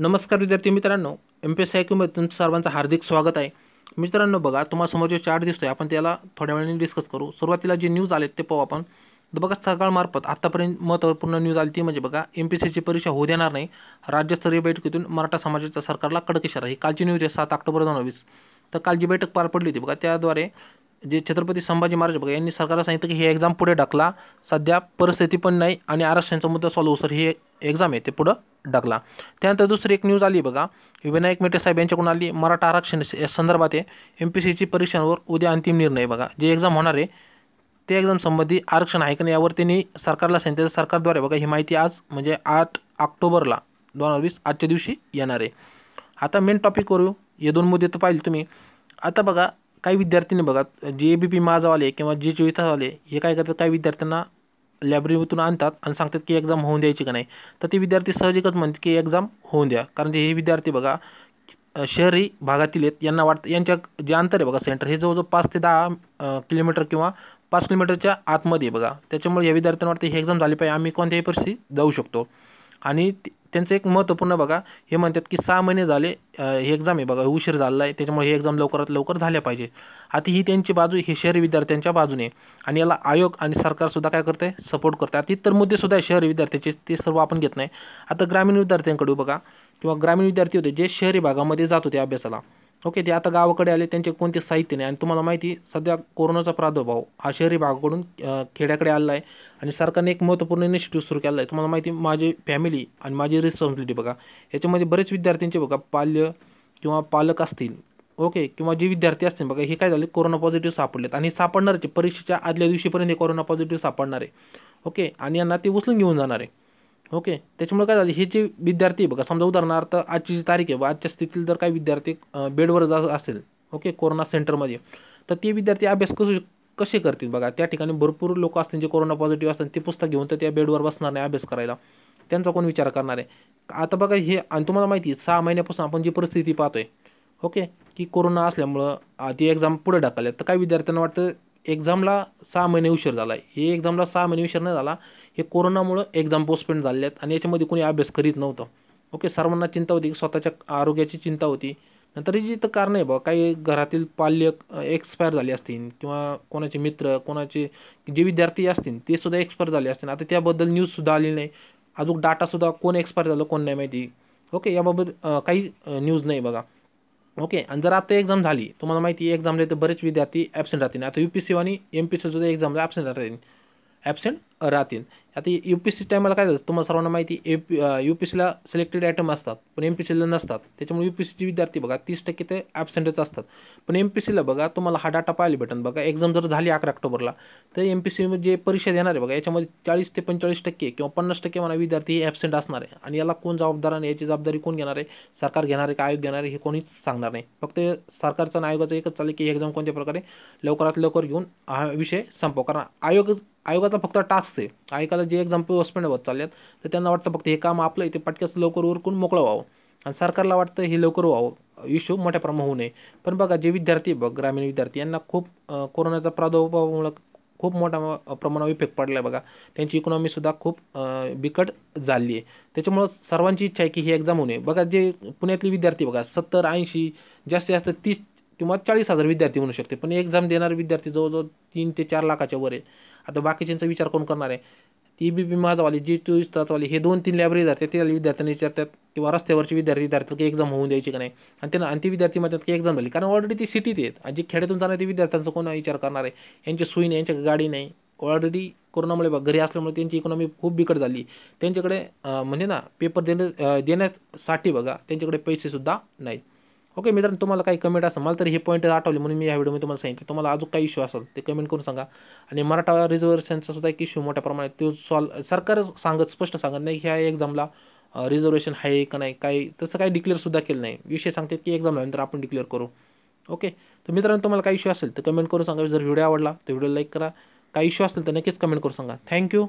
नमस्कार विद्यार्थी मित्रांनो, MPSC IQ तुमचं सर्वांचं हार्दिक स्वागत आहे. मित्रांनो बघा, तुम्हाला समोर जो चार्ट दिसतोय आपण त्याला थोड्या वेळाने डिस्कस करू. सुरुवातीला जे न्यूज आलेत ते पाहू आपण. तर बघा, सरकारमार्फत आतापर्यंत महत्त्वपूर्ण न्यूज आली ती म्हणजे बघा, MPSCची परीक्षा होऊ देणार नाही. राज्यस्तरीय बैठकीतून मराठा समाजाच्या सरकारला कडक इशारा. ही कालची न्यूज आहे 7 ऑक्टोबर 2020. तर काल जी बैठक पार पडली होती बघा, त्याद्वारे जे छत्रपती संभाजी महाराज बघा यांनी सरकारला सांगितलं की ही एक्झाम पुढे ढकला. सध्या परिस्थिती पण नाही आणि आरक्षणाचा मुद्दा सॉल्व्ह होसर ही एक्झाम आहे ते पुढं ढकला. त्यानंतर दुसरी एक न्यूज आली बघा, विनायक मेटे साहेब यांच्याकडून आली. मराठा आरक्षण या संदर्भात आहे. MPSCची परीक्षांवर उद्या अंतिम निर्णय बघा. जे एक्झाम होणार आहे ते एक्झाम संबंधी आरक्षण आहे का नाही यावर त्यांनी सरकारला सांगितलं. सरकारद्वारे बघा ही माहिती आज म्हणजे 8 ऑक्टोबरला 2020 आजच्या दिवशी येणार आहे. आता मेन टॉपिक वरू हे दोन मुद्दे तर पाहिले तुम्ही. आता बघा, काही विद्यार्थ्यांनी बघा जे ABP माझावाले किंवा जे 24वाले हे काय करतात, काही विद्यार्थ्यांना लायब्ररीतून आणतात आणि सांगतात की एक्झाम होऊन द्यायची का नाही. तर ते विद्यार्थी सहजिकच म्हणतात की एक्झाम होऊन द्या, कारण हे विद्यार्थी बघा शहरी भागातील आहेत. यांना वाटतं यांच्या जे अंतर आहे बघा सेंटर हे जवळजवळ 5 ते 10 किलोमीटर किंवा 5 किलोमीटरच्या आतमध्ये आहे बघा. त्याच्यामुळे या विद्यार्थ्यांना वाटतं ही एक्झाम झाली पाहिजे, आम्ही कोणत्याही परिस्थितीत जाऊ शकतो. आणि त्यांचं एक महत्त्वपूर्ण बघा, हे म्हणतात की 6 महिने झाले ही एक्झाम आहे बघा, उशीर झाला आहे, त्याच्यामुळे ही एक्झाम लवकरात लवकर झाल्या पाहिजे. आता ही त्यांची बाजू ही शहरी विद्यार्थ्यांच्या बाजूने आणि याला आयोग आणि सरकारसुद्धा काय करते आहे, सपोर्ट करते. आता इतर मुद्देसुद्धा आहे शहरी विद्यार्थ्यांचे, ते सर्व आपण घेत नाही. आता ग्रामीण विद्यार्थ्यांकडे बघा, किंवा ग्रामीण विद्यार्थी होते जे शहरी भागामध्ये जात होते अभ्यासाला, ओके, ते आता गावाकडे आले, त्यांचे कोणते साहित्य नाही. आणि तुम्हाला माहिती सध्या कोरोनाचा प्रादुर्भाव हा शहरी भागाकडून खेड्याकडे आला आहे आणि सरकारने एक महत्त्वपूर्ण इनिशिएटिव्ह सुरू केला आहे. तुम्हाला माहिती माझी फॅमिली आणि माझी रिस्पॉन्सिबिलिटी बघा, याच्यामध्ये बरेच विद्यार्थ्यांचे बघा किंवा पालक असतील, ओके, किंवा जे विद्यार्थी असतील बघा, हे काय झाले कोरोना पॉझिटिव्ह सापडलेत आणि सापडणारच परीक्षेच्या आदल्या दिवशीपर्यंत हे कोरोना पॉझिटिव्ह सापडणार आहे, ओके, आणि यांना ते उचलून घेऊन जाणार आहे, ओके. त्याच्यामुळे काय झालं, हे जे विद्यार्थी बघा, समजा उदाहरणार्थ आजची जी तारीख आहे, आजच्या स्थितीत जर काही विद्यार्थी बेडवर असेल, ओके, कोरोना सेंटरमध्ये, तर ते विद्यार्थी अभ्यास कसे करतील बघा. त्या ठिकाणी भरपूर लोक असतील जे कोरोना पॉझिटिव्ह असतात, ते पुस्तक घेऊन तर त्या बेडवर बसणार नाही अभ्यास करायला, त्यांचा कोण विचार करणार आहे. आता बघा हे, आणि तुम्हाला माहिती आहे 6 महिन्यापासून आपण जी परिस्थिती पाहतोय, ओके, की कोरोना असल्यामुळं ती एक्झाम पुढे ढकलल्या. तर काही विद्यार्थ्यांना वाटतं एक्झामला 6 महिने उशीर झाला आहे. हे एक्झामला 6 महिने उशीर नाही झाला, हे कोरोनामुळं एक्झाम पोस्टपोन झालेले आहेत आणि याच्यामध्ये कोणी अभ्यास करीत नव्हतं, ओके. सर्वांना चिंता होती, स्वतःच्या आरोग्याची चिंता होती. नंतर जी तर कारण आहे बघा, काही घरातील पाल्य एक्सपायर झाले असतील किंवा कोणाचे मित्र, कोणाचे जे विद्यार्थी असतील ते सुद्धा एक्सपायर झाले असतील. आता त्याबद्दल न्यूजसुद्धा आलेली नाही, अजून डाटासुद्धा कोण एक्सपायर झालं कोण नाही माहिती, ओके. याबाबत काही न्यूज नाही बघा, ओके. आणि जर आता एक्झाम झाली, तुम्हाला माहिती आहे एक्झामला तर बरेच विद्यार्थी ॲब्सेंट राहतील. आता UPSC आणि MPSC सुद्धा एक्झामला ॲब्सेंट राहतील. आता UPSC टायमाला काय झालं तुम्हाला सर्वांना माहिती, UPSCला सिलेक्टेड आयटम असतात पण MPSCला नसतात. त्याच्यामुळे UPSCचे विद्यार्थी बघा 30% ते ॲब्सेंटच असतात. पण MPSCला बघा तुम्हाला हा डाटा पाहायला भेटेल बघा. एक्झाम जर झाली 11 ऑक्टोबरला, तर MPSC जे परीक्षा देणार आहे बघा, याच्यामध्ये 40 ते 45% किंवा 50% म्हणा विद्यार्थी हे ॲब्सेंट असणार आहे. आणि याला कोण जबाबदार आणि याची जबाबदारी कोण घेणार आहे, सरकार घेणार आहे का आयोग घेणार आहे, हे कोणीच सांगणार नाही. फक्त सरकारचा आणि आयोगाचं एकच चालेल की एक्झाम कोणत्या प्रकारे लवकरात लवकर घेऊन हा विषय संपव. कारण आयोगाचा फक्त टास्क आहे, आयोगाला जे एक्झाम पोस्टपोन होत चालल्यात तर त्यांना वाटतं फक्त हे काम आपलं आहे ते पटक्यास लवकर उरकून मोकळं व्हावं, आणि सरकारला वाटतं हे लवकर व्हावं, इश्यू मोठ्या प्रमाणात होऊ नये. पण बघा जे विद्यार्थी बघ ग्रामीण विद्यार्थी यांना खूप कोरोनाचा प्रादुर्भावामुळे खूप मोठ्या प्रमाणावर इफेक्ट पडला आहे बघा. त्यांची इकॉनॉमीसुद्धा खूप बिकट झाली आहे. त्याच्यामुळं सर्वांची इच्छा आहे की ही एक्झाम होऊ नये. बघा जे पुण्यातले विद्यार्थी बघा 70-80 जास्तीत जास्त 30 किंवा 40,000 विद्यार्थी म्हणू शकते, पण एक्झाम देणारे विद्यार्थी जवळजवळ 3 ते 4 लाखाच्या वर आहे. आता बाकीच्यांचा विचार कोण करणार आहे. ABP माझावाले जे 24 हे 2-3 लायब्ररी जातात, ते विद्यार्थ्यांनी विचारतात किंवा रस्त्यावरचे विद्यार्थी विचारतात की एक्झाम होऊन द्यायची का नाही, आणि ते विद्यार्थी म्हणतात की एक्झाम झाली, कारण ऑलरेडी ती सिटीत आहेत. आणि जे खेड्यातून जाणार ते विद्यार्थ्यांचा कोण विचार करणार आहे. यांची सोयी नाही, यांच्या गाडी नाही, ऑलरेडी कोरोनामुळे घरी असल्यामुळे त्यांची इकॉनॉमी खूप बिकट झाली. त्यांच्याकडे म्हणजे ना पेपर देण्यासाठी बघा त्यांच्याकडे पैसेसुद्धा नाहीत, ओके. मित्रांनो तुम्हाला काही कमेंट असेल, मला तरी हे पॉईंट आठवले म्हणून मी या व्हिडिओमध्ये तुम्हाला सांगितलं. तुम्हाला अजून काही इश्यू असेल ते कमेंट करून सांगा. आणि मराठा रिझर्वेशनचा सुद्धा एक इश्यू मोठ्या प्रमाणात तो सरकार स्पष्ट सांगत नाही ह्या एक्झामला रिझर्वेशन आहे का नाही, काही तसं काही डिक्लेअरसुद्धा केलं नाही. विषय सांगतात की एक्झाम झाल्यानंतर आपण डिक्लेअर करू, ओके. तर मित्रांनो तुम्हाला काही इश्यू असेल तर कमेंट करून सांगा. जर व्हिडिओ आवडला तर व्हिडिओ लाईक करा. काही इश्यू असेल तर नक्कीच कमेंट करून सांगा. थँक्यू.